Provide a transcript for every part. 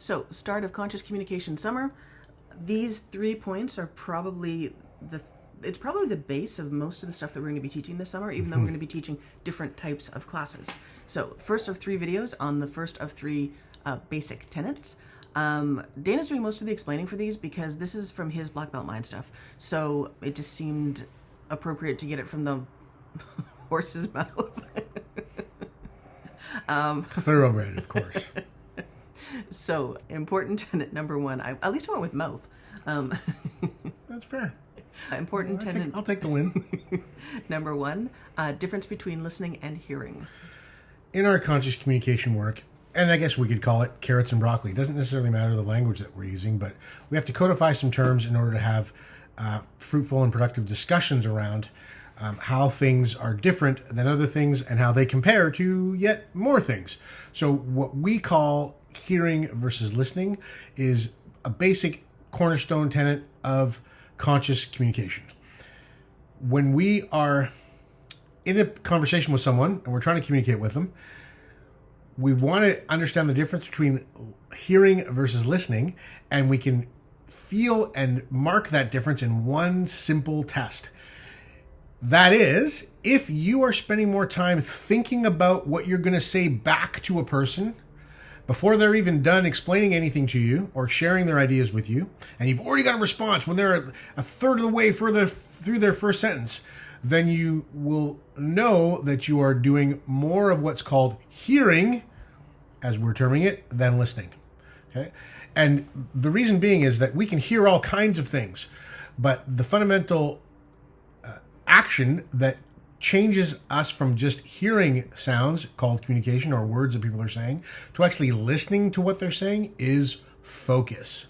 So, start of conscious communication summer. These 3 points are probably it's probably the base of most of the stuff that we're going to be teaching this summer, even though we're going to be teaching different types of classes. So, first of 3 videos on the first of 3 basic tenets. Dana's doing most of the explaining for these because this is from his Black Belt Mind stuff. So, it just seemed appropriate to get it from the horse's mouth. Thoroughbred, of course. So, important tenet number 1. At least I went with mouth. That's fair. Important tenet. I'll take the win. Number 1, difference between listening and hearing. In our conscious communication work, and I guess we could call it carrots and broccoli. It doesn't necessarily matter the language that we're using, but we have to codify some terms in order to have fruitful and productive discussions around how things are different than other things and how they compare to yet more things. So what we call hearing versus listening is a basic cornerstone tenet of conscious communication. When we are in a conversation with someone and we're trying to communicate with them, we want to understand the difference between hearing versus listening, and we can feel and mark that difference in one simple test. That is, if you are spending more time thinking about what you're going to say back to a person before they're even done explaining anything to you or sharing their ideas with you, and you've already got a response when they're a third of the way further through their first sentence, then you will know that you are doing more of what's called hearing, as we're terming it, than listening. Okay? And the reason being is that we can hear all kinds of things, but the fundamental action that changes us from just hearing sounds called communication or words that people are saying to actually listening to what they're saying is focus.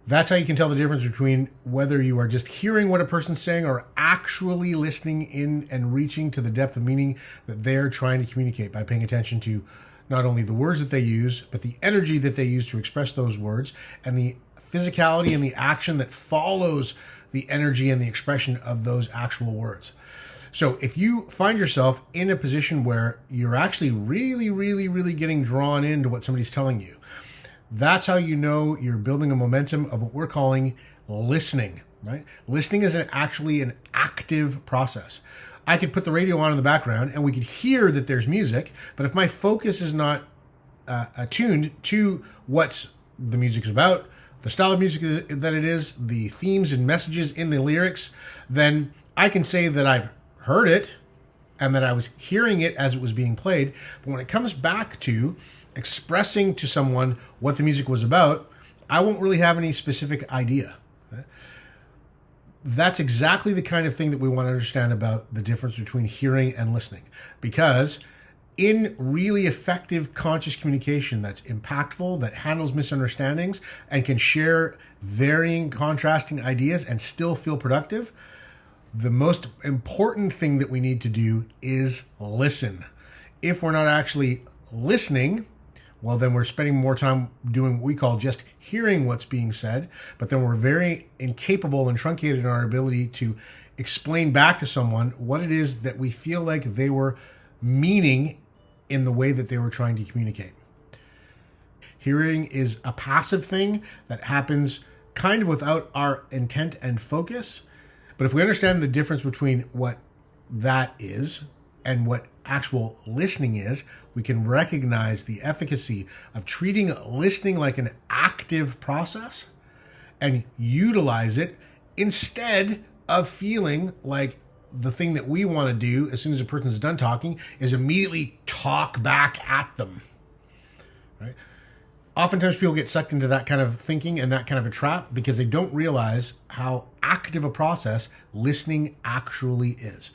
That's how you can tell the difference between whether you are just hearing what a person's saying or actually listening in and reaching to the depth of meaning that they're trying to communicate by paying attention to not only the words that they use, but the energy that they use to express those words and the physicality and the action that follows the energy and the expression of those actual words. So if you find yourself in a position where you're actually really getting drawn into what somebody's telling you, that's how you know you're building a momentum of what we're calling listening, right? Listening is actually an active process. I could put the radio on in the background and we could hear that there's music, but if my focus is not attuned to what the music is about, the style of music that it is, the themes and messages in the lyrics, then I can say that I've heard it and that I was hearing it as it was being played. But when it comes back to expressing to someone what the music was about, I won't really have any specific idea. Okay? That's exactly the kind of thing that we want to understand about the difference between hearing and listening. Because in really effective conscious communication that's impactful, that handles misunderstandings, and can share varying, contrasting ideas and still feel productive, the most important thing that we need to do is listen. If we're not actually listening, well, then we're spending more time doing what we call just hearing what's being said, but then we're very incapable and truncated in our ability to explain back to someone what it is that we feel like they were meaning in the way that they were trying to communicate. Hearing is a passive thing that happens kind of without our intent and focus. But if we understand the difference between what that is and what actual listening is, we can recognize the efficacy of treating listening like an active process and utilize it instead of feeling like the thing that we want to do as soon as a person's done talking is immediately talk back at them. Right? Oftentimes people get sucked into that kind of thinking and that kind of a trap because they don't realize how active a process listening actually is.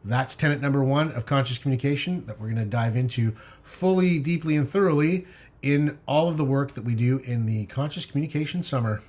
That's tenet number 1 of conscious communication that we're going to dive into fully, deeply, and thoroughly in all of the work that we do in the Conscious Communication Summer.